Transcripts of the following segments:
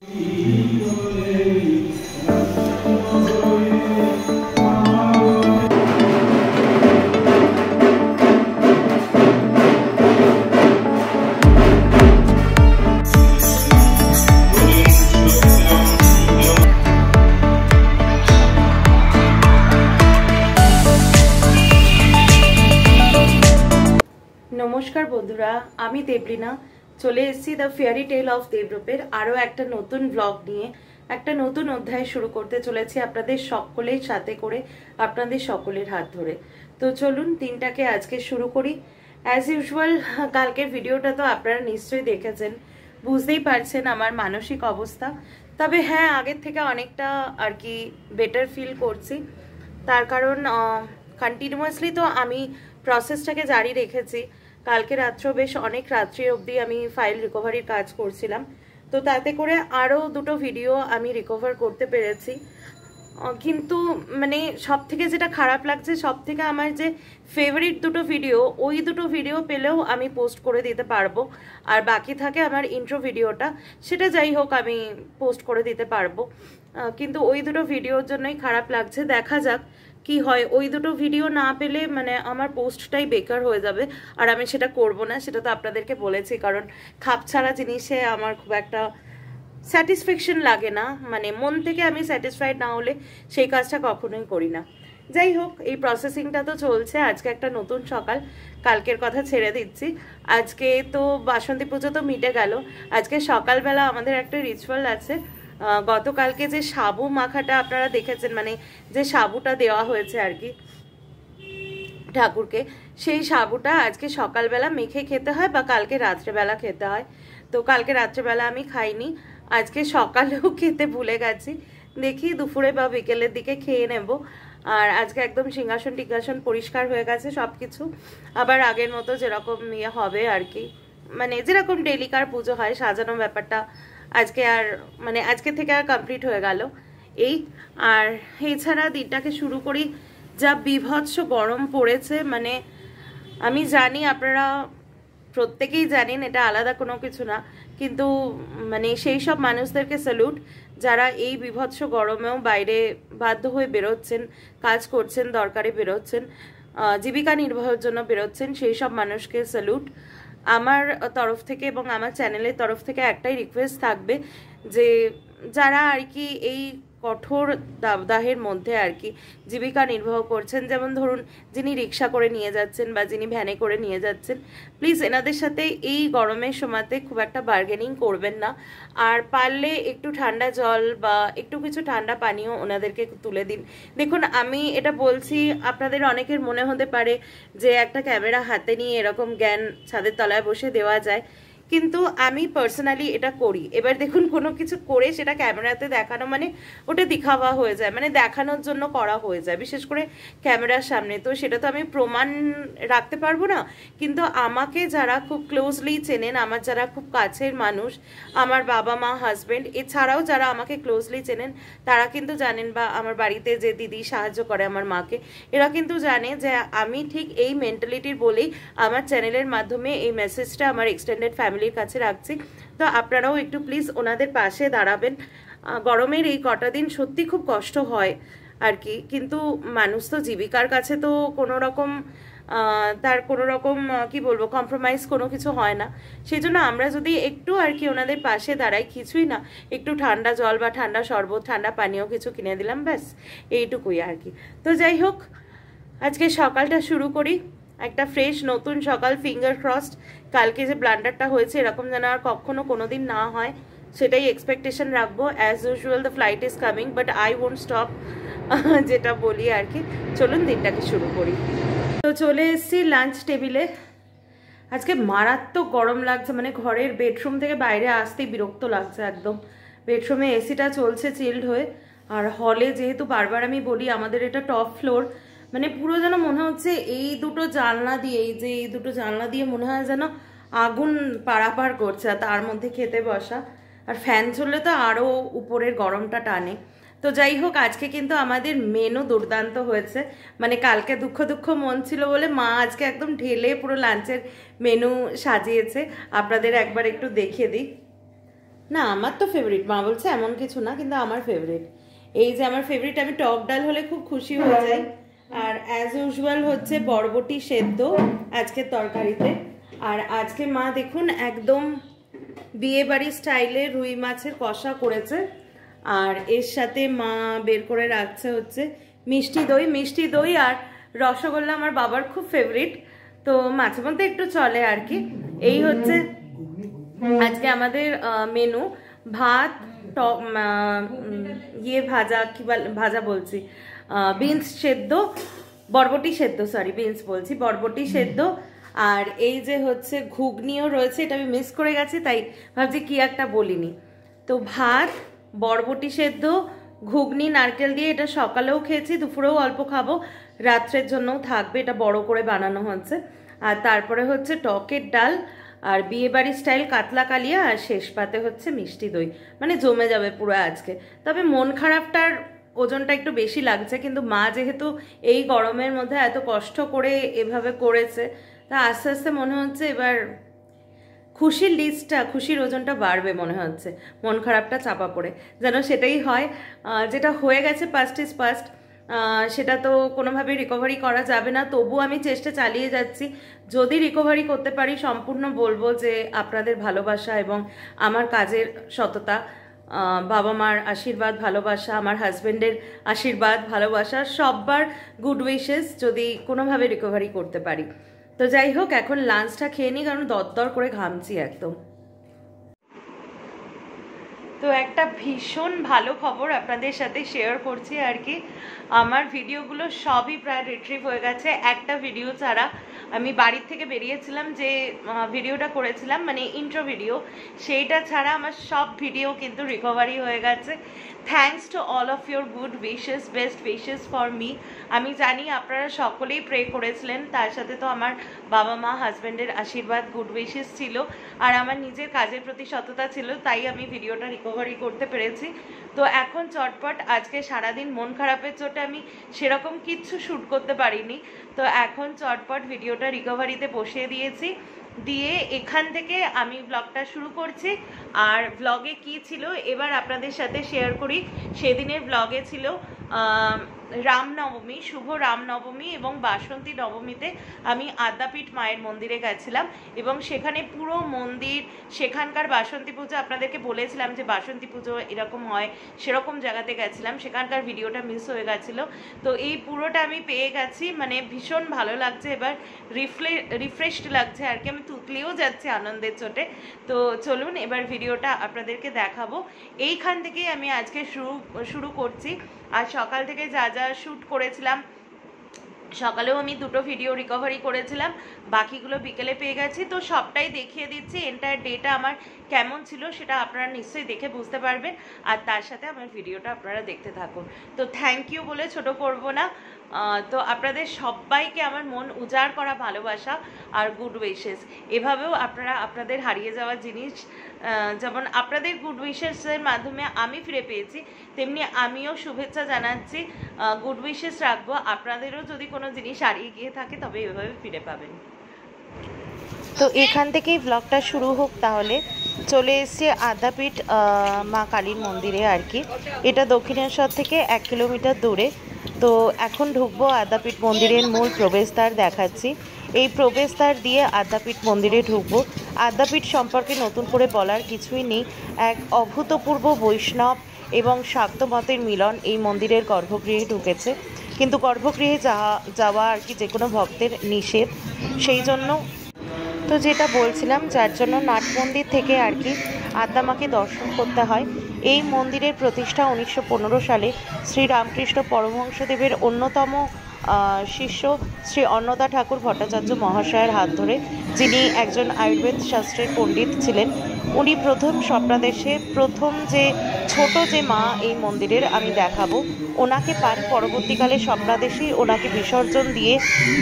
नमस्कार बंधुरा आमी देवलीना चले एसेছি দ্য ফেয়ারি টেল অফ দেবরূপের আরো একটা নতুন ব্লগ নিয়ে একটা নতুন অধ্যায় শুরু করতে চলেছি আপনাদের সকলের সাথে করে আপনাদের সকলের হাত ধরে। তো চলুন দিনটাকে আজকে শুরু করি। অ্যাজ ইউজুয়াল কালকের ভিডিওটা তো আপনারা নিশ্চয়ই দেখেছেন, বুঝতেই পারছেন আমার মানসিক অবস্থা। তবে হ্যাঁ, আগের থেকে অনেকটা আর কি বেটার ফিল করছি। তার কারণ কন্টিনিউয়াসলি তো আমি প্রসেসটাকে জারি রেখেছি। কালকে রাত্রেও বেশ অনেক রাত্রি অবধি আমি ফাইল রিকভারির কাজ করছিলাম, তো তাতে করে আরও দুটো ভিডিও আমি রিকভার করতে পেরেছি। কিন্তু মানে সব থেকে যেটা খারাপ লাগছে, সব থেকে আমার যে ফেভারিট দুটো ভিডিও, ওই দুটো ভিডিও পেলেও আমি পোস্ট করে দিতে পারবো, আর বাকি থাকে আমার ইন্ট্রো ভিডিওটা, সেটা যাই হোক আমি পোস্ট করে দিতে পারবো। কিন্তু ওই দুটো ভিডিওর জন্যই খারাপ লাগছে। দেখা যাক কি হয়। ওই দুটো ভিডিও না পেলে মানে আমার পোস্টটাই বেকার হয়ে যাবে, আর আমি সেটা করব না, সেটা তো আপনাদেরকে বলেছি। কারণ খাপ ছাড়া জিনিসে আমার খুব একটা স্যাটিসফ্যাকশন লাগে না, মানে মন থেকে আমি স্যাটিসফাইড না হলে সেই কাজটা কখনোই করি না। যাই হোক, এই প্রসেসিংটা তো চলছে। আজকে একটা নতুন সকাল, কালকের কথা ছেড়ে দিচ্ছি। আজকে তো বাসন্তী পুজো তো মিটে গেল। আজকে সকালবেলা আমাদের একটা রিচুয়াল আছে। গতকালকে যে সাবু মাখাটা আপনারা দেখেছেন, মানে যে সাবুটা দেওয়া হয়েছে আর কি ঠাকুরকে, সেই সাবুটা আজকে সকালবেলা মেখে খেতে হয় বা কালকে রাত্রেবেলা খেতে হয়। তো কালকে রাত্রেবেলা আমি খাইনি, আজকে সকালেও খেতে ভুলে গেছি। দেখি দুপুরে বা বিকেলের দিকে খেয়ে নেব। আর আজকে একদম সিংহাসন টিংহাসন পরিষ্কার হয়ে গেছে সব কিছু, আবার আগের মতো যেরকম ইয়ে হবে আর কি, মানে যেরকম ডেলিকার পুজো হয় সাজানো ব্যাপারটা আজকে আর মানে আজকে থেকে আর কমপ্লিট হয়ে গেল এই। আর এছাড়া দিনটাকে শুরু করি। যা বিভৎস গরম পড়েছে, মানে আমি জানি আপনারা প্রত্যেকেই জানেন, এটা আলাদা কোনো কিছু না, কিন্তু মানে সেই সব মানুষদেরকে স্যালুট যারা এই বিভৎস গরমেও বাইরে বাধ্য হয়ে বেরোচ্ছেন, কাজ করছেন, দরকারে বেরোচ্ছেন, জীবিকা নির্বাহের জন্য বেরোচ্ছেন, সেই সব মানুষকে স্যালুট আমার তরফ থেকে এবং আমার চ্যানেলের তরফ থেকে। একটাই রিকোয়েস্ট থাকবে যে যারা আর কি এই কঠোর দাবদাহের মধ্যে আর কি জীবিকা নির্বাহ করছেন, যেমন ধরুন যিনি রিক্সা করে নিয়ে যাচ্ছেন বা যিনি ভ্যানে করে নিয়ে যাচ্ছেন, প্লিজ এনাদের সাথে এই গরমের সময়তে খুব একটা বার্গেনিং করবেন না। আর পারলে একটু ঠান্ডা জল বা একটু কিছু ঠান্ডা পানীয় ওনাদেরকে তুলে দিন। দেখুন, আমি এটা বলছি, আপনাদের অনেকের মনে হতে পারে যে একটা ক্যামেরা হাতে নিয়ে এরকম জ্ঞান ছাদের তলায় বসে দেওয়া যায়, কিন্তু আমি পার্সোনালি এটা করি। এবার দেখুন, কোনো কিছু করে সেটা ক্যামেরাতে দেখানো মানে ওটা দিখাওয়া হয়ে যায়, মানে দেখানোর জন্য করা হয়ে যায়, বিশেষ করে ক্যামেরার সামনে। তো সেটা তো আমি প্রমাণ রাখতে পারবো না, কিন্তু আমাকে যারা খুব ক্লোজলি চেনেন, আমার যারা খুব কাছের মানুষ, আমার বাবা মা হাজব্যান্ড, এছাড়াও যারা আমাকে ক্লোজলি চেনেন তারা কিন্তু জানেন, বা আমার বাড়িতে যে দিদি সাহায্য করে আমার মাকে, এরা কিন্তু জানে যে আমি ঠিক এই মেন্টালিটির বলেই আমার চ্যানেলের মাধ্যমে এই মেসেজটা আমার এক্সটেন্ডেড ফ্যামিলির কাছে রাখছি। তো আপনারাও একটু প্লিজ ওনাদের পাশে দাঁড়াবেন। গরমের এই কটা দিন সত্যি খুব কষ্ট হয় আর কি, কিন্তু মানুষ তো জীবিকার কাছে তো কোনো রকম তার কোনো রকম কি বলবো কম্প্রোমাইজ কোনো কিছু হয় না। সেই জন্য আমরা যদি একটু আর কি ওনাদের পাশে দাঁড়াই, কিছুই না, একটু ঠান্ডা জল বা ঠান্ডা শরবত, ঠান্ডা পানীয় কিছু কিনে দিলাম, ব্যাস এইটুকুই আর কি। তো যাই হোক, আজকে সকালটা শুরু করি। একটা ফ্রেশ নতুন সকাল, ফিঙ্গার ক্রসড কালকে যে ব্লান্ডারটা হয়েছে এরকম যেন আর কখনো কোনোদিন না হয়, সেটাই এক্সপেকটেশন রাখবো। As usual the flight is coming, but I won't stop, যেটা বলি আর কি। চলুন দিনটাকে শুরু করি। তো চলে এসেছি লাঞ্চ টেবিলে। আজকে মারাত্মক গরম লাগছে, মানে ঘরের বেডরুম থেকে বাইরে আসতেই বিরক্ত লাগছে একদম। বেডরুমে এসিটা চলছে চিল্ড হয়ে, আর হলে যেহেতু বারবার আমি বলি আমাদের এটা টপ ফ্লোর, মানে পুরো যেন মনে হচ্ছে এই দুটো জানলা দিয়ে, এই দুটো জানলা দিয়ে মনে হয় যেন আগুন পারাপার করছে, আর তার মধ্যে খেতে বসা, আর ফ্যান চললে তো আরও উপরের গরমটা টানে। তো যাই হোক, আজকে কিন্তু আমাদের মেনু দুর্দান্ত হয়েছে। মানে কালকে দুঃখ দুঃখ মন ছিল বলে মা আজকে একদম ঢেলে পুরো লাঞ্চের মেনু সাজিয়েছে। আপনাদের একবার একটু দেখিয়ে দিই। না আমার তো ফেভারিট, মা বলছে এমন কিছু না, কিন্তু আমার ফেভারিট এই যে আমার ফেভারিট, আমি টক ডাল হলে খুব খুশি হয়ে যাই। আর অ্যাজ ইউজুয়াল হচ্ছে বরবটি সেদ্ধ আজকের তরকারিতে। আর আজকে মা দেখুন একদম বিয়ে বাড়ি স্টাইলে রুই মাছের কষা করেছে। আর এর সাথে মা বের করে রাখছে হচ্ছে মিষ্টি দই আর রসগোল্লা আমার বাবার খুব ফেভারিট, তো মাঝে মধ্যে একটু চলে আর কি। এই হচ্ছে আজকে আমাদের মেনু। ভাত, ভাজা, কি ভাজা বলছি, বিনস সেদ্ধ, বরবটি সেদ্ধ, সরি বিনস বলছি, বরবটি সেদ্ধ। আর এই যে হচ্ছে ঘুগনিও রয়েছে, এটা আমি মিস করে গেছি তাই ভাবছি কি একটা বলিনি। তো ভাত, বরবটি সেদ্ধ, ঘুগনি নারকেল দিয়ে, এটা সকালেও খেয়েছি, দুপুরেও অল্প খাবো, রাত্রের জন্যও থাকবে, এটা বড় করে বানানো হচ্ছে। আর তারপরে হচ্ছে টকের ডাল আর বিয়েবাড়ি স্টাইল কাতলা কালিয়া, আর শেষ পাতে হচ্ছে মিষ্টি দই, মানে জমে যাবে পুরো আজকে। তবে মন খারাপটার ওজনটা একটু বেশি লাগছে, কিন্তু মা যেহেতু এই গরমের মধ্যে এত কষ্ট করে এভাবে করেছে, তা আস্তে আস্তে মনে হচ্ছে এবার খুশির লিস্টটা, খুশির ওজনটা বাড়বে মনে হচ্ছে, মন খারাপটা চাপা পড়ে যেন সেটাই হয়। যেটা হয়ে গেছে পাস্ট ইজ পাস্ট, সেটা তো কোনোভাবে রিকভারি করা যাবে না, তবু আমি চেষ্টা চালিয়ে যাচ্ছি। যদি রিকভারি করতে পারি সম্পূর্ণ বলবো যে আপনাদের ভালোবাসা এবং আমার কাজের সততা, বাবা মার আশীর্বাদ ভালোবাসা, আমার হাজব্যান্ডের আশীর্বাদ ভালোবাসা, সববার গুড উইশেস, যদি কোনোভাবে রিকভারি করতে পারি। তো যাই হোক, এখন লাঞ্চটা খেয়ে নিই, কারণ দরদর করে ঘামছি একদম। তো একটা ভীষণ ভালো খবর আপনাদের সাথে শেয়ার করছি আর কি। আমার ভিডিওগুলো সবই প্রায় রিট্রিভ হয়ে গেছে, একটা ভিডিও ছাড়া। আমি বাড়ির থেকে বেরিয়েছিলাম, যে ভিডিওটা করেছিলাম মানে ইন্ট্রো ভিডিও, সেইটা ছাড়া আমার সব ভিডিও কিন্তু রিকভারি হয়ে গেছে। Thanks to all of your good wishes, best wishes for me. আমি জানি আপনারা সকলেই প্রে করেছিলেন, তার সাথে তো আমার বাবা মা হাজব্যান্ডের আশীর্বাদ, গুড উইশেস ছিল, আর আমার নিজের কাজের প্রতি সততা ছিল, তাই আমি ভিডিওটা রিকভারি করতে পেরেছি। তো এখন চটপট, আজকে সারাদিন মন খারাপের চোটে আমি সেরকম কিচ্ছু শ্যুট করতে পারিনি, তো এখন চটপট ভিডিওটা রিকভারিতে বসিয়ে দিয়েছি, দিয়ে এখান থেকে আমি ব্লগটা শুরু করছি। আর ব্লগে কি ছিল এবার আপনাদের সাথে শেয়ার করি। সেদিনের ব্লগে ছিল রামনবমী, শুভ রামনবমী এবং বাসন্তী নবমীতে আমি আদ্যাপীঠ মায়ের মন্দিরে গেছিলাম, এবং সেখানে পুরো মন্দির, সেখানকার বাসন্তী পুজো, আপনাদেরকে বলেছিলাম যে বাসন্তী পুজো এরকম হয়, সেরকম জায়গাতে গেছিলাম, সেখানকার ভিডিওটা মিস হয়ে গেছিলো। তো এই পুরোটা আমি পেয়ে গেছি, মানে ভীষণ ভালো লাগছে, এবার রিফ্রেশড লাগছে আর কি, আমি তুতলিও যাচ্ছি আনন্দের চোটে। তো চলুন এবার ভিডিওটা আপনাদেরকে দেখাবো। এইখান থেকেই আমি আজকে শুরু করছি। আর সকাল থেকে যা যা শ্যুট করেছিলাম, সকালেও আমি দুটো ভিডিও রিকভারি করেছিলাম, বাকিগুলো বিকেলে পেয়ে গেছি, তো সবটাই দেখিয়ে দিচ্ছি। এন্টায়ার ডেটা আমার কেমন ছিল সেটা আপনারা নিশ্চয়ই দেখে বুঝতে পারবেন, আর তার সাথে আমার ভিডিওটা আপনারা দেখতে থাকুন। তো থ্যাংক ইউ বলে ছোট করব না। তো আপনাদের সবাইকে আমার মন উজাড় করা ভালোবাসা আর গুড উইশেস। এভাবেও আপনারা আপনাদের হারিয়ে যাওয়া জিনিস, যেমন আপনাদের গুড উইশেসের মাধ্যমে আমি ফিরে পেয়েছি, তেমনি আমিও শুভেচ্ছা জানাচ্ছি, গুড উইশেস রাখবো। আপনাদেরও যদি কোনো জিনিস হারিয়ে গিয়ে থাকে তবে এভাবে ফিরে পাবেন। তো এখান থেকেই ব্লগটা শুরু হোক তাহলে। চলে এসেছি আদ্যাপীঠ মা কালীর মন্দিরে আর কি, এটা দক্ষিণেশ্বর থেকে 1 কিলোমিটার দূরে। তো এখন ঢুকবো আদ্যাপীঠ মন্দিরের মূল প্রবেশদ্বার দেখাচ্ছি। এই প্রবেশদ্বার দিয়ে আদ্যাপীঠ মন্দিরে ঢুকবো। আদ্যাপীঠ সম্পর্কে নতুন করে বলার কিছুই নেই, এক অভূতপূর্ব বৈষ্ণব এবং শাক্ত মতের মিলন এই মন্দিরের গর্ভগৃহে ঢুকেছে, কিন্তু গর্ভগৃহে যাওয়া আর কি যে কোনো ভক্তের নিষেধ, সেই জন্য তো যেটা বলছিলাম, যার জন্য নাট মন্দির থেকে আর কি আদ্যামাকে দর্শন করতে হয়। এই মন্দিরের প্রতিষ্ঠা 1915 সালে শ্রীরামকৃষ্ণ পরমহংসদেবের অন্যতম শিষ্য শ্রী অন্নদা ঠাকুর ভট্টাচার্য মহাশয়ের হাত ধরে, যিনি একজন আয়ুর্বেদ শাস্ত্রের পণ্ডিত ছিলেন। উনি প্রথম স্বপ্নাদেশে প্রথম যে ছোট যে মা এই মন্দিরের আমি দেখাবো, ওনাকে পান। পরবর্তীকালে স্বপ্নাদেশেই ওনাকে বিসর্জন দিয়ে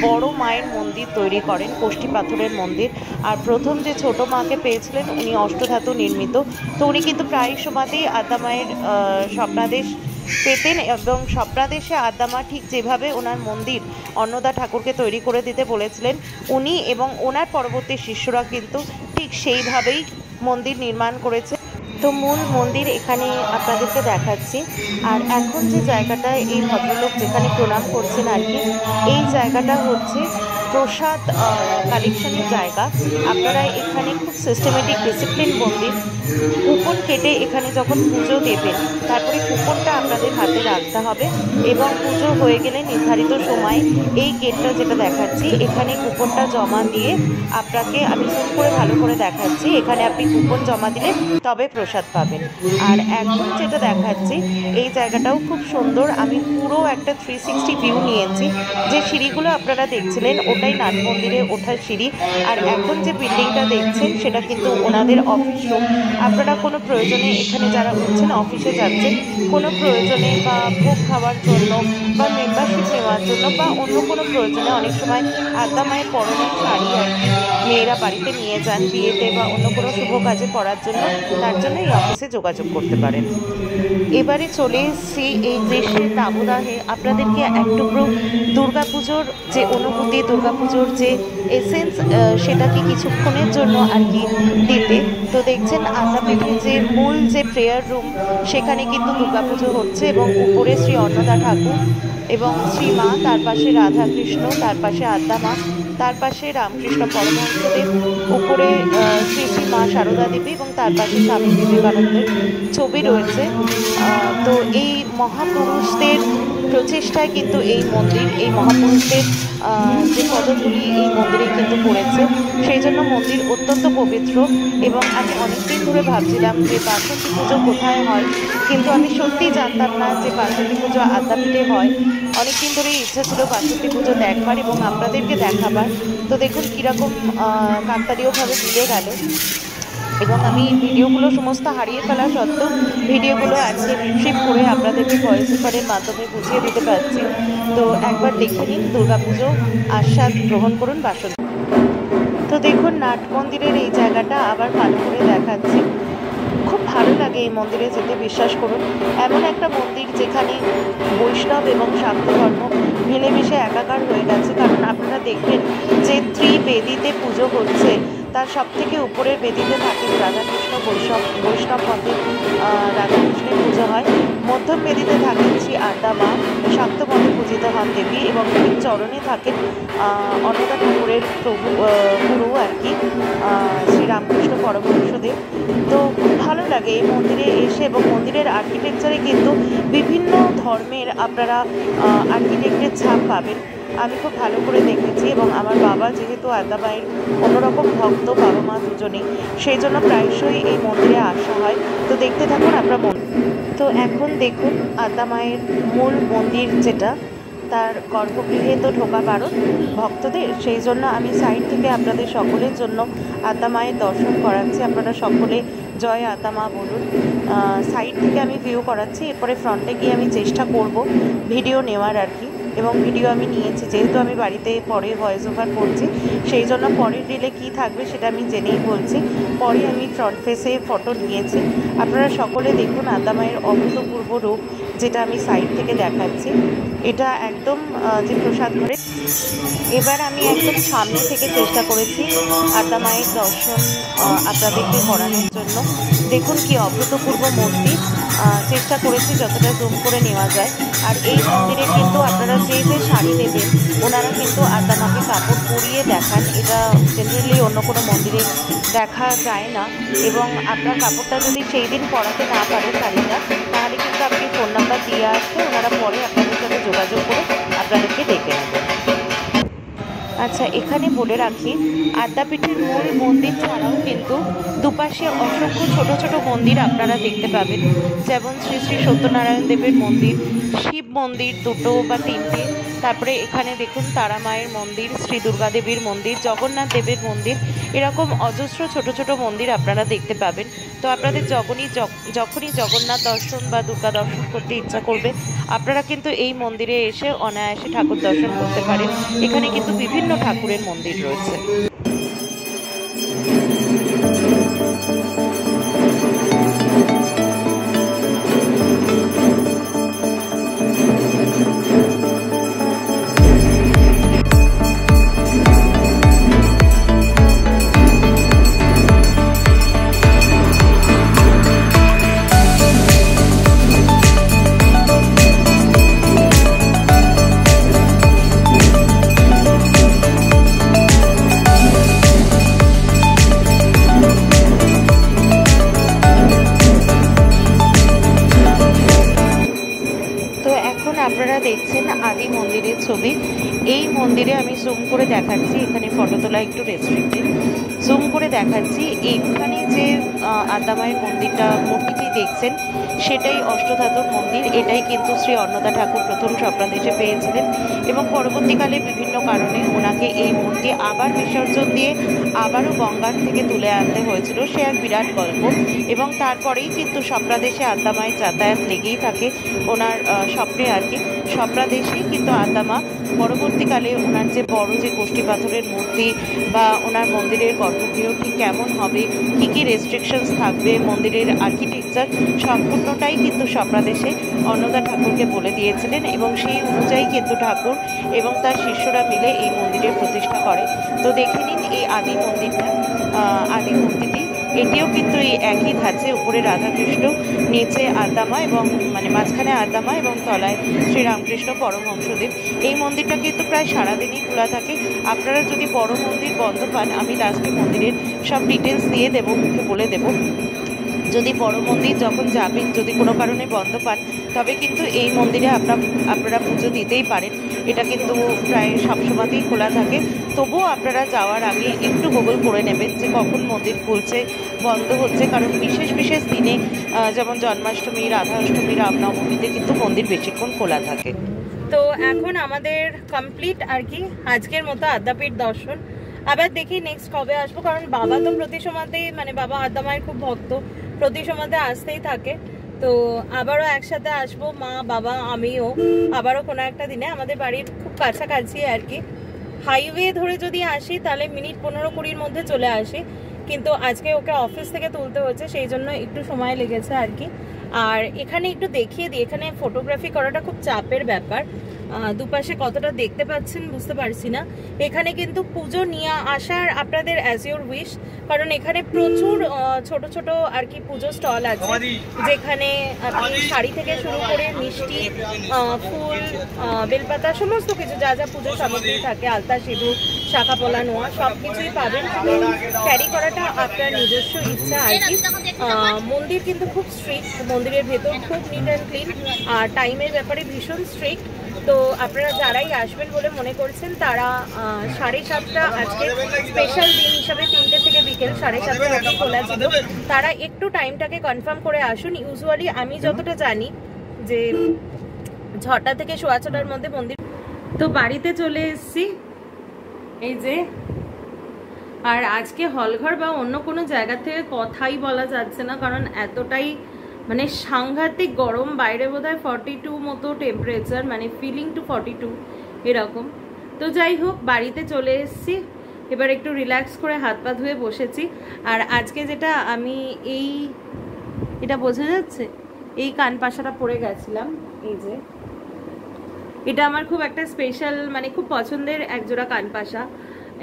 বড় মায়ের মন্দির তৈরি করেন, কোষ্ঠী পাথরের মন্দির। আর প্রথম যে ছোট মাকে পেয়েছিলেন উনি অষ্টধাতু নির্মিত। তো উনি কিন্তু প্রায় সময়তেই আদ্যা মায়ের স্বপ্নাদেশ পেতেন, এবং স্বপ্নাদেশে আদ্যামা ঠিক যেভাবে ওনার মন্দির অন্নদা ঠাকুরকে তৈরি করে দিতে বলেছিলেন, উনি এবং ওনার পরবর্তী শিষ্যরা কিন্তু ঠিক সেইভাবেই মন্দির নির্মাণ করেছে। তো মূল মন্দির এখানে আপনাদেরকে দেখাচ্ছি। আর এখন যে জায়গাটা এই ভদ্রলোক যেখানে প্রণাম করছেন আর কি, এই জায়গাটা হচ্ছে প্রসাদ কালেকশনের জায়গা। আপনারা এখানে খুব সিস্টেমেটিক ডিসিপ্লিন মন্দির। কুপন কেটে এখানে যখন পুজো দেবেন তারপরে কুপনটা আপনাদের হাতে রাখতে হবে এবং পুজো হয়ে গেলে নির্ধারিত সময় এই গেটটা যেটা দেখাচ্ছি এখানে কুপনটা জমা দিয়ে আপনাকে, আমি জুম করে ভালো করে দেখাচ্ছি, এখানে আপনি কুপন জমা দিলে তবে প্রসাদ পাবেন। আর এখন যেটা দেখাচ্ছি এই জায়গাটাও খুব সুন্দর। আমি পুরো একটা 360 ভিউ নিয়েছি। যে সিঁড়িগুলো আপনারা দেখছিলেন ওটাই নাট মন্দিরে ওঠার সিঁড়ি। আর এখন যে বিল্ডিংটা দেখছেন সেটা কিন্তু ওনাদের অফিস রুম। আপনারা কোনো প্রয়োজনে এখানে যারা উঠছেন অফিসে যাচ্ছেন, কোনো প্রয়োজনে বা ভোগ খাওয়ার জন্য বা মেম্বারশিপ নেওয়ার জন্য বা অন্য কোনো প্রয়োজনে, অনেক সময় আদ্যা মায়ের পরনের শাড়ি আর কি মেয়েরা বাড়িতে নিয়ে যান বিয়েতে বা অন্য কোনো শুভ কাজে পরার জন্য, তার জন্য এই অফিসে যোগাযোগ করতে পারেন। এবারে চলে এসেছি এই গ্রীষ্মের দাবদাহে আপনাদেরকে এক টুকরো দুর্গাপুজোর যে অনুভূতি, দুর্গাপুজোর যে এসেন্স সেটাকে কিছুক্ষণের জন্য আর কি দিতে। তো দেখছেন আদ্যাপীঠে যে মূল যে প্রেয়ার রুম সেখানে কিন্তু দুর্গাপুজো হচ্ছে এবং উপরে শ্রী অন্নদা ঠাকুর এবং শ্রী মা, তার পাশে রাধা কৃষ্ণ, তার পাশে আদ্যা মা, তার পাশে রামকৃষ্ণ পরমহংসদেব, উপরে শ্রী শ্রী মা সারদা দেবী এবং তার পাশে স্বামী বিবেকানন্দের ছবি রয়েছে। তো এই মহাপুরুষদের প্রচেষ্টায় কিন্তু এই মন্দির, এই মহাপুরুষদের যে পদধূলি এই মন্দিরে কিন্তু পড়েছে, সেই জন্য মন্দির অত্যন্ত পবিত্র। এবং আমি অনেকদিন ধরে ভাবছিলাম যে বাসন্তী পুজো কোথায় হয়, কিন্তু আমি সত্যিই জানতাম না যে বাসন্তী পুজো আদ্যাপীঠে হয়। অনেকদিন ধরেই ইচ্ছা ছিল বাসন্তী পুজো দেখবার এবং আপনাদেরকে দেখাবার। তো দেখুন কীরকম কাকতালীয়ভাবে মিলে গেল। এবং আমি ভিডিওগুলো সমস্ত হারিয়ে ফেলা সত্ত্বেও ভিডিওগুলো আজকে রিট্রিভ করে আপনাদেরকে ভয়েস রেকর্ডের মাধ্যমে বুঝিয়ে দিতে পারছি। তো একবার দেখে নিন, দুর্গাপুজো আস্বাদ গ্রহণ করুন বাসন্তী। তো দেখুন নাট মন্দিরের এই জায়গাটা আবার ভালো করে দেখাচ্ছি। খুব ভালো লাগে এই মন্দিরে যেতে, বিশ্বাস করুন। এমন একটা মন্দির যেখানে বৈষ্ণব এবং শাক্ত ধর্ম মিলেমিশে একাকার হয়ে গেছে। কারণ আপনারা দেখবেন যে ত্রিবেদীতে পুজো হচ্ছে, তার সব থেকে উপরের বেদিতে থাকেন রাধাকৃষ্ণ, বৈষ্ণব মতে রাধাকৃষ্ণের পুজো হয়। মধ্যম বেদিতে থাকেন শ্রী আদ্যা মা, শাক্ত মতে পূজিত হন দেবী, এবং ঠিক চরণে থাকেন অন্নদা ঠাকুরের গুরু আর কি শ্রী রামকৃষ্ণ পরমহংসদেব। তো খুব ভালো লাগে এই মন্দিরে এসে। এবং মন্দিরের আর্কিটেকচারে কিন্তু বিভিন্ন ধর্মের আপনারা আর্কিটেক্টের ছাপ পাবেন। আমি খুব ভালো করে দেখেছি এবং আমার বাবা যেহেতু আদ্যা মায়ের অন্যরকম ভক্ত, বাবা মা দুজনেই, সেই জন্য প্রায়শই এই মন্দিরে আসা হয়। তো দেখতে থাকুন আপনারা মন্দির। তো এখন দেখুন আদ্যা মায়ের মূল মন্দির যেটা, তার গর্ভগৃহে তো ঢোকা বারণ ভক্তদের, সেই জন্য আমি সাইড থেকে আপনাদের সকলের জন্য আদ্যা মায়ের দর্শন করাচ্ছি। আপনারা সকলে জয় আদ্যা মা বলুন। সাইড থেকে আমি ভিউ করাচ্ছি, এরপরে ফ্রন্টে গিয়ে আমি চেষ্টা করব ভিডিও নেওয়ার আর কি। এবং ভিডিও আমি নিয়েছি, যেহেতু আমি বাড়িতে পরে ভয়েস ওভার করছি, সেই জন্য পরের রিলে কী থাকবে সেটা আমি জেনেই বলছি। পরে আমি ফ্রন্ট ফেসে ফটো নিয়েছি। আপনারা সকলে দেখুন আদ্যা মায়ের অভূতপূর্ব রূপ, যেটা আমি সাইড থেকে দেখাচ্ছি। এটা একদম যে প্রসাদ ঘরে। এবার আমি একদম সামনে থেকে চেষ্টা করেছি আদ্যা মায়ের দর্শন আপনাদেরকে করানোর জন্য। দেখুন কি অভূতপূর্ব মূর্তি, চেষ্টা করেছি যতটা জুম করে নেওয়া যায়। আর এই মন্দিরে কিন্তু আপনারা যে যে শাড়ি নেবেন ওনারা কিন্তু আদ্যা মাকে কাপড় পরিয়ে দেখান। এটা জেনারেলি অন্য কোনো মন্দিরে দেখা যায় না। এবং আপনার কাপড়টা যদি সেই দিন পরাতে না পারে শাড়িটা, তাহলে কিন্তু আপনি ফোন নাম্বার দিয়ে আসলে ওনারা পরে আপনাদের সাথে যোগাযোগ করে আপনাদেরকে ডেকে নেবেন। আচ্ছা, এখানে বলে রাখি আদ্যাপীঠের মূল মন্দির ছাড়াও কিন্তু দুপাশে অসংখ্য ছোট ছোট মন্দির আপনারা দেখতে পাবেন। যেমন শ্রী শ্রী সত্যনারায়ণ দেবের মন্দির, শিব মন্দির দুটো বা তিনটে, তারপরে এখানে দেখুন তারা মায়ের মন্দির, শ্রী দুর্গা দেবীর মন্দির, জগন্নাথ দেবের মন্দির, এরকম অজস্র ছোট ছোট মন্দির আপনারা দেখতে পাবেন। তো আপনাদের যখনই জগন্নাথ দর্শন বা দুর্গা দর্শন করতে ইচ্ছা করবে, আপনারা কিন্তু এই মন্দিরে এসে অনায়াসে ঠাকুর দর্শন করতে পারেন। এখানে কিন্তু বিভিন্ন ঠাকুরের মন্দির রয়েছে। আপনারা দেখছেন আদি মন্দিরের ছবি। এই মন্দিরে আমি জুম করে দেখাচ্ছি, এখানে ফটো তোলা একটু রেস্ট্রিক্টেড, জুম করে দেখাচ্ছি। এইখানে যে আদ্যামায়ের মন্দিরটা মূর্তিটি দেখছেন সেটাই অষ্টধাতুর মন্দির। এটাই কিন্তু শ্রী অন্নদা ঠাকুর প্রথম স্বপ্নাদেশে পেয়েছিলেন এবং পরবর্তীকালে বিভিন্ন কারণে ওনাকে এই মূর্তি আবার বিসর্জন দিয়ে আবারও গঙ্গার থেকে তুলে আনতে হয়েছিল। সে এক বিরাট গল্প এবং তারপরেই কিন্তু স্বপ্নাদেশে আদ্যামায়ের যাতায়াত লেগেই থাকে ওনার স্বপ্নে আর কি। স্বপ্নাদেশেই কিন্তু আদ্যামা পরবর্তীকালে ওনার যে বড় যে গোষ্ঠী পাথরের মূর্তি বা ওনার মন্দিরের গর্ভগৃহ ঠিক কেমন হবে, কী কী রেস্ট্রিকশনস থাকবে, মন্দিরের আর্কিটেকচার সম্পূর্ণটাই কিন্তু স্বপ্নাদেশে অন্নদা ঠাকুরকে বলে দিয়েছিলেন এবং সেই অনুযায়ী কিন্তু ঠাকুর এবং তার শিষ্যরা মিলে এই মন্দিরের প্রতিষ্ঠা করে। তো দেখে নিন এই আদি মন্দিরটা, আদি মূর্তিটি এটিও কিন্তু এই একই ধাঁচে, উপরে রাধাকৃষ্ণ, নিচে আদ্যামা এবং মানে মাঝখানে আদ্যামা এবং তলায় শ্রীরামকৃষ্ণ পরমহংসদেব। এই মন্দিরটা কিন্তু প্রায় সারাদিনই খোলা থাকে। আপনারা যদি বড় মন্দির বন্ধ পান, আমি লাস্টে মন্দিরের সব ডিটেলস দিয়ে দেবো, মুখে বলে দেবো। যদি বড় মন্দির যখন যাবেন যদি কোনো কারণে বন্ধ পান, তবে কিন্তু এই মন্দিরে আপনারা পুজো দিতেই পারেন। এটা কিন্তু প্রায় সবসময়তেই খোলা থাকে। তবুও আপনারা যাওয়ার আগে একটু গুগল করে নেবেন যে কখন মন্দির খুলছে, বন্ধ হচ্ছে, কারণ বিশেষ বিশেষ দিনে যেমন জন্মাষ্টমী, রাধাষ্টমী, রামনবমীতে কিন্তু মন্দির বেশিক্ষণ খোলা থাকে। তো এখন আমাদের কমপ্লিট আর কি আজকের মতো আদ্যাপীঠ দর্শন। আবার দেখি নেক্সট কবে আসবো, কারণ বাবা তো প্রতি সময়তেই মানে বাবা আদ্যামায়ের খুব ভক্ত, প্রতি সময়তে আসতেই থাকে। তো আবারও একসাথে আসবো, মা, বাবা, আমিও আবারও কোনো একটা দিনে। আমাদের বাড়ির খুব কাছাকাছি আর কি, হাইওয়ে ধরে যদি আসি তাহলে মিনিট 15-20-র মধ্যে চলে আসি, কিন্তু আজকে ওকে অফিস থেকে তুলতে হচ্ছে, সেই জন্য একটু সময় লেগেছে আর কি। আর এখানে একটু দেখিয়ে দিই, এখানে ফটোগ্রাফি করাটা খুব চাপের ব্যাপার। দুপাশে কতটা দেখতে পাচ্ছেন বুঝতে পারছি না। এখানে কিন্তু পুজো নিয়ে আসার আপনাদের অ্যাজ ইউর উইশ, কারণ এখানে প্রচুর ছোট ছোট আর কি পুজো স্টল আছে, যেখানে আপনি শাড়ি থেকে শুরু করে মিষ্টি, ফুল, বেলপাতা, সমস্ত কিছু যা যা পুজো সামগ্রী থাকে, আলতা, সিঁদুর, শাখা পলা, নোয়া, সব কিছুই পাবেন। ক্যারি করাটা আপনার নিজস্ব ইচ্ছা আর কি। মন্দির কিন্তু খুব স্ট্রিক্ট, মন্দিরের ভেতর খুব নিট অ্যান্ড ক্লিন, আর টাইমের ব্যাপারে ভীষণ স্ট্রিক্ট। তো আপনারা যারাই আসবেন বলে মনে করছেন তারা 7:30 আজকে স্পেশাল দিন হিসাবে 3টে থেকে বিকেল 7:30 অবধি খোলা ছিল, তারা একটু টাইমটাকে কনফার্ম করে আসুন। ইউজুয়ালি আমি যতটা জানি যে 6টা থেকে 6:15-র মধ্যে মন্দির। তো বাড়িতে চলে এসেছি এই যে, আর আজকে হলঘর বা অন্য কোনো জায়গা থেকে কথাই বলা যাচ্ছে না, কারণ এতটাই মানে সাংঘাতিক গরম। বাইরে বোধহয় 42 মতো টেম্পারেচার, মানে ফিলিং টু 42 এরকম। তো যাই হোক, বাড়িতে চলে এসেছি, এবার একটু রিল্যাক্স করে হাত পা ধুয়ে বসেছি। আর আজকে যেটা আমি এটা বোঝা যাচ্ছে, এই কানপাশাটা পরে গেছিলাম, এই যে এটা আমার খুব একটা স্পেশাল মানে খুব পছন্দের একজোড়া কানপাশা।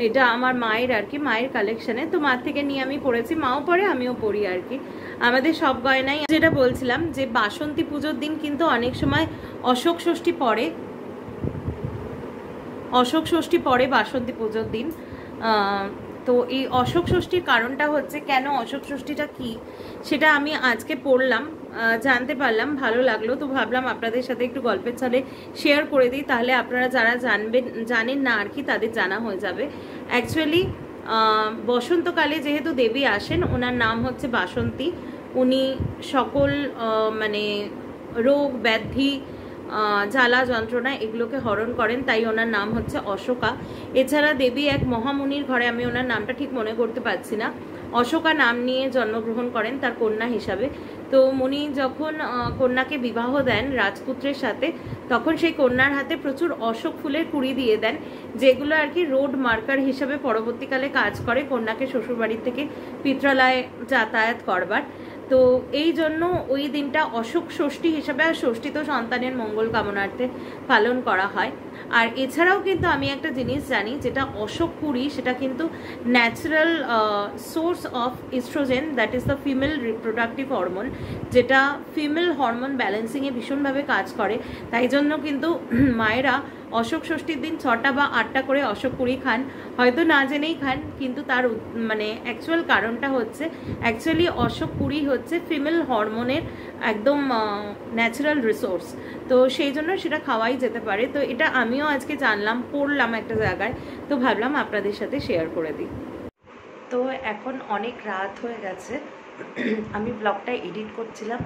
এটা আমার মায়ের আর কি, মায়ের কালেকশনে, তো মা থেকে নিয়ে আমি পরেছি, মাও পরে আমিও পরি আর কি। আমাদের সব গয়নাই, যেটা বলছিলাম যে বাসন্তী পুজোর দিন কিন্তু অনেক সময় অশোক ষষ্ঠী পড়ে, বাসন্তী পুজোর দিন। তো এই অশোক ষষ্ঠীর কারণটা হচ্ছে, কেন অশোক ষষ্ঠীটা কি সেটা আমি আজকে পড়লাম, জানতে পারলাম, ভালো লাগলো। তো ভাবলাম আপনাদের সাথে একটু গল্পের ছলে শেয়ার করে দিই, তাহলে আপনারা যারা জানেন না আর কি তাদের জানা হয়ে যাবে। অ্যাকচুয়ালি বসন্তকালে যেহেতু দেবী আসেন, ওনার নাম হচ্ছে বাসন্তী। উনি সকল মানে রোগ ব্যাধি, জ্বালা যন্ত্রণা এগুলোকে হরণ করেন, তাই ওনার নাম হচ্ছে অশোকা। এছাড়া দেবী এক মহামুনির ঘরে, আমি ওনার নামটা ঠিক মনে করতে পারছি না, অশোকা নাম নিয়ে জন্মগ্রহণ করেন তার কন্যা হিসাবে। তো মুনি যখন কন্যাকে বিবাহ দেন রাজপুত্রের সাথে, তখন সেই কন্যার হাতে প্রচুর অশোক ফুলের কুড়ি দিয়ে দেন, যেগুলো আর কি রোড মার্কার হিসাবে পরবর্তীকালে কাজ করে কন্যাকে শ্বশুরবাড়ির থেকে পিত্রালয়ে যাতায়াত করবার। তো এই জন্য ওই দিনটা অশোক ষষ্ঠী হিসাবে, আর ষষ্ঠিত সন্তানের মঙ্গল কামনার্থে পালন করা হয়। আর এছাড়াও কিন্তু আমি একটা জিনিস জানি, যেটা অশোক কুড়ি, সেটা কিন্তু natural source of estrogen, that is the female reproductive hormone, যেটা ফিমেল হরমোন ব্যালেন্সিংয়ে ভীষণভাবে কাজ করে। তাই জন্য কিন্তু মায়েরা অশোক ষষ্ঠীর দিন 6টা বা 8টা করে অশোক কুড়ি খান, হয়তো না জেনেই খান, কিন্তু তার মানে অ্যাকচুয়াল কারণটা হচ্ছে অ্যাকচুয়ালি অশোক কুড়ি হচ্ছে ফিমেল হরমোনের একদম ন্যাচারাল রিসোর্স, তো সেই জন্য সেটা খাওয়াই যেতে পারে। তো এটা আমিও আজকে জানলাম, পড়লাম একটা জায়গায়, তো ভাবলাম আপনাদের সাথে শেয়ার করে দিই। তো এখন অনেক রাত হয়ে গেছে, আমি ব্লগটা এডিট করছিলাম,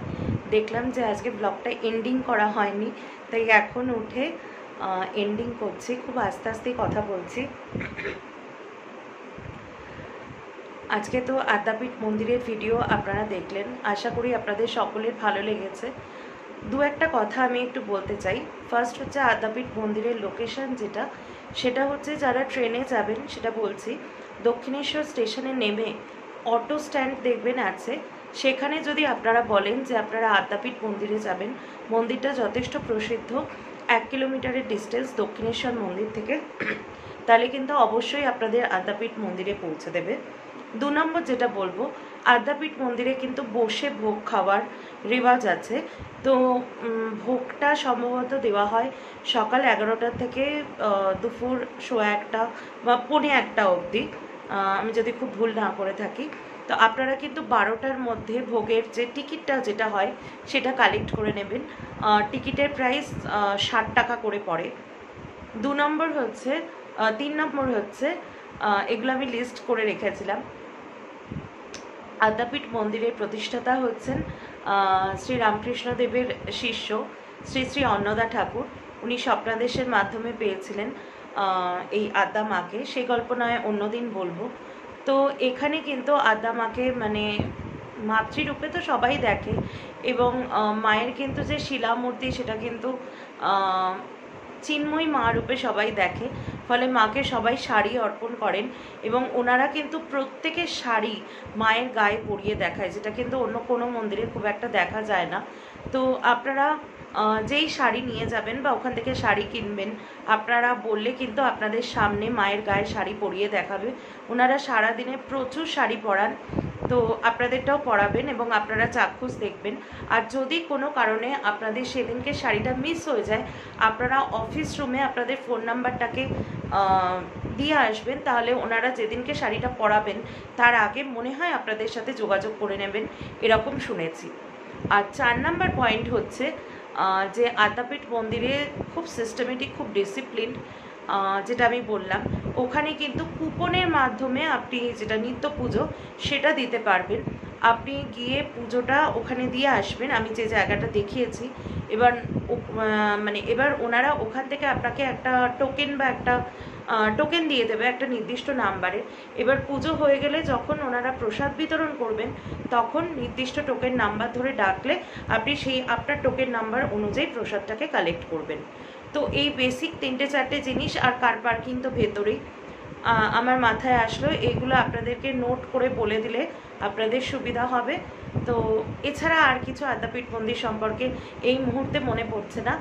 দেখলাম যে আজকে ব্লগটা এন্ডিং করা হয়নি, তাই এখন উঠে এন্ডিং করছি। খুব আস্তে আস্তেই কথা বলছি। আজকে তো আদ্যাপীঠ মন্দিরের ভিডিও আপনারা দেখলেন, আশা করি আপনাদের সকলের ভালো লেগেছে। দু একটা কথা আমি একটু বলতে চাই। ফার্স্ট হচ্ছে আদ্যাপীঠ মন্দিরের লোকেশন যেটা, সেটা হচ্ছে যারা ট্রেনে যাবেন সেটা বলছি, দক্ষিণেশ্বর স্টেশনে নেমে অটো স্ট্যান্ড দেখবেন আছে, সেখানে যদি আপনারা বলেন যে আপনারা আদ্যাপীঠ মন্দিরে যাবেন, মন্দিরটা যথেষ্ট প্রসিদ্ধ, 1 কিলোমিটারের ডিস্টেন্স দক্ষিণেশ্বর মন্দির থেকে, তাহলে কিন্তু অবশ্যই আপনাদের আদ্যাপীঠ মন্দিরে পৌঁছে দেবে। 2 নম্বর যেটা বলবো, আদ্যাপীঠ মন্দিরে কিন্তু বসে ভোগ খাওয়ার রেওয়াজ আছে। তো ভোগটা সম্ভবত দেওয়া হয় সকাল 11টা থেকে দুপুর 1:15 বা 1:45 অবধি, আমি যদি খুব ভুল না করে থাকি। তো আপনারা কিন্তু 12টার মধ্যে ভোগের যে টিকিটটা যেটা হয় সেটা কালেক্ট করে নেবেন। টিকিটের প্রাইস 60 টাকা করে পড়ে। 2 নম্বর হচ্ছে 3 নম্বর হচ্ছে, এগুলো আমি লিস্ট করে রেখেছিলাম। আদ্যাপীঠ মন্দিরের প্রতিষ্ঠাতা হচ্ছেন শ্রী রামকৃষ্ণদেবের শিষ্য শ্রী শ্রী অন্নদা ঠাকুর। উনি স্বপ্নাদেশের মাধ্যমে পেয়েছিলেন এই আদ্যা মাকে, সেই গল্প নয় অন্যদিন বলবো। তো এখানে কিন্তু আদ্যা মাকে মানে মাতৃরূপে তো সবাই দেখে, এবং মায়ের কিন্তু যে শিলামূর্তি সেটা কিন্তু চিন্ময়ী মা রূপে সবাই দেখে, ফলে মাকে সবাই শাড়ি অর্পণ করেন, এবং ওনারা কিন্তু প্রত্যেকের শাড়ি মায়ের গায়ে পরিয়ে দেখায়, যেটা কিন্তু অন্য কোনো মন্দিরে খুব একটা দেখা যায় না। তো আপনারা যেই শাড়ি নিয়ে যাবেন বা ওখান থেকে শাড়ি কিনবেন, আপনারা বললে কিন্তু আপনাদের সামনে মায়ের গায়ে শাড়ি পরিয়ে দেখাবে। ওনারা সারাদিনে প্রচুর শাড়ি পরান, তো আপনাদেরটাও পরাবেন এবং আপনারা চাক্ষুষ দেখবেন। আর যদি কোনো কারণে আপনাদের সেদিনকে শাড়িটা মিস হয়ে যায়, আপনারা অফিস রুমে আপনাদের ফোন নাম্বারটাকে দিয়ে আসবেন, তাহলে ওনারা যেদিনকে শাড়িটা পরাবেন তার আগে মনে হয় আপনাদের সাথে যোগাযোগ করে নেবেন, এরকম শুনেছি। আর 4 নাম্বার পয়েন্ট হচ্ছে যে আদ্যাপীঠ মন্দিরে খুব সিস্টেমেটিক, খুব ডিসিপ্লিন, যেটা আমি বললাম, ওখানে কিন্তু কুপনের মাধ্যমে আপনি যেটা নিত্য পুজো সেটা দিতে পারবেন। আপনি গিয়ে পুজোটা ওখানে দিয়ে আসবেন, আমি যে জায়গাটা দেখিয়েছি। এবার এবার ওনারা ওখান থেকে আপনাকে একটা টোকেন বা একটা টোকেন দিয়ে দেবে একটা নির্দিষ্ট নাম্বারে। এবার পুজো হয়ে গেলে যখন ওনারা প্রসাদ বিতরণ করবেন, তখন নির্দিষ্ট টোকেন নাম্বার ধরে ডাকলে আপনি সেই আপনার টোকেন নাম্বার অনুযায়ী প্রসাদটাকে কালেক্ট করবেন। তো এই বেসিক 3-4টে জিনিস, আর কার পার্কিং তো ভেতরেই আমার মাথায় আসলো, এইগুলো আপনাদেরকে নোট করে বলে দিলে আপনাদের সুবিধা হবে। তো এছাড়া আর কিছু আদ্যাপীঠ মন্দির সম্পর্কে এই মুহূর্তে মনে পড়ছে না।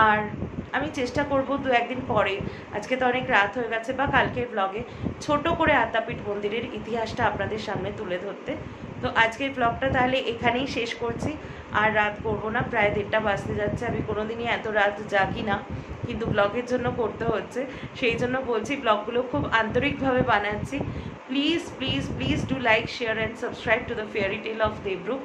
আর আমি চেষ্টা করব 2-1 দিন পরে, আজকে তো অনেক রাত হয়ে গেছে, বা কালকের ব্লগে ছোট করে আদ্যাপীঠ মন্দিরের ইতিহাসটা আপনাদের সামনে তুলে ধরতে। তো আজকের ব্লগটা তাহলে এখানেই শেষ করছি, আর রাত করবো না, প্রায় 1:30 বাজতে যাচ্ছে। আমি কোনোদিনই এত রাত জাগি না, কিন্তু ব্লগের জন্য করতে হচ্ছে, সেই জন্য বলছি ব্লগগুলো খুব আন্তরিকভাবে বানাচ্ছি। Please please please do like, share and subscribe to the fairy tale of Debrup.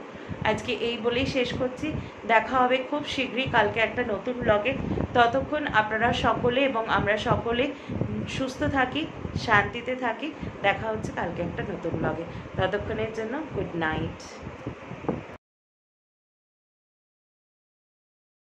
আজকে এই বলেই শেষ করছি, দেখা হবে খুব শীঘ্রই কালকে একটা নতুন ব্লগে। ততক্ষণ আপনারা সকলে এবং আমরা সকলে সুস্থ থাকি, শান্তিতে থাকি। দেখা হচ্ছে কালকে একটা নতুন ব্লগে। ততক্ষণের জন্য গুড নাইট।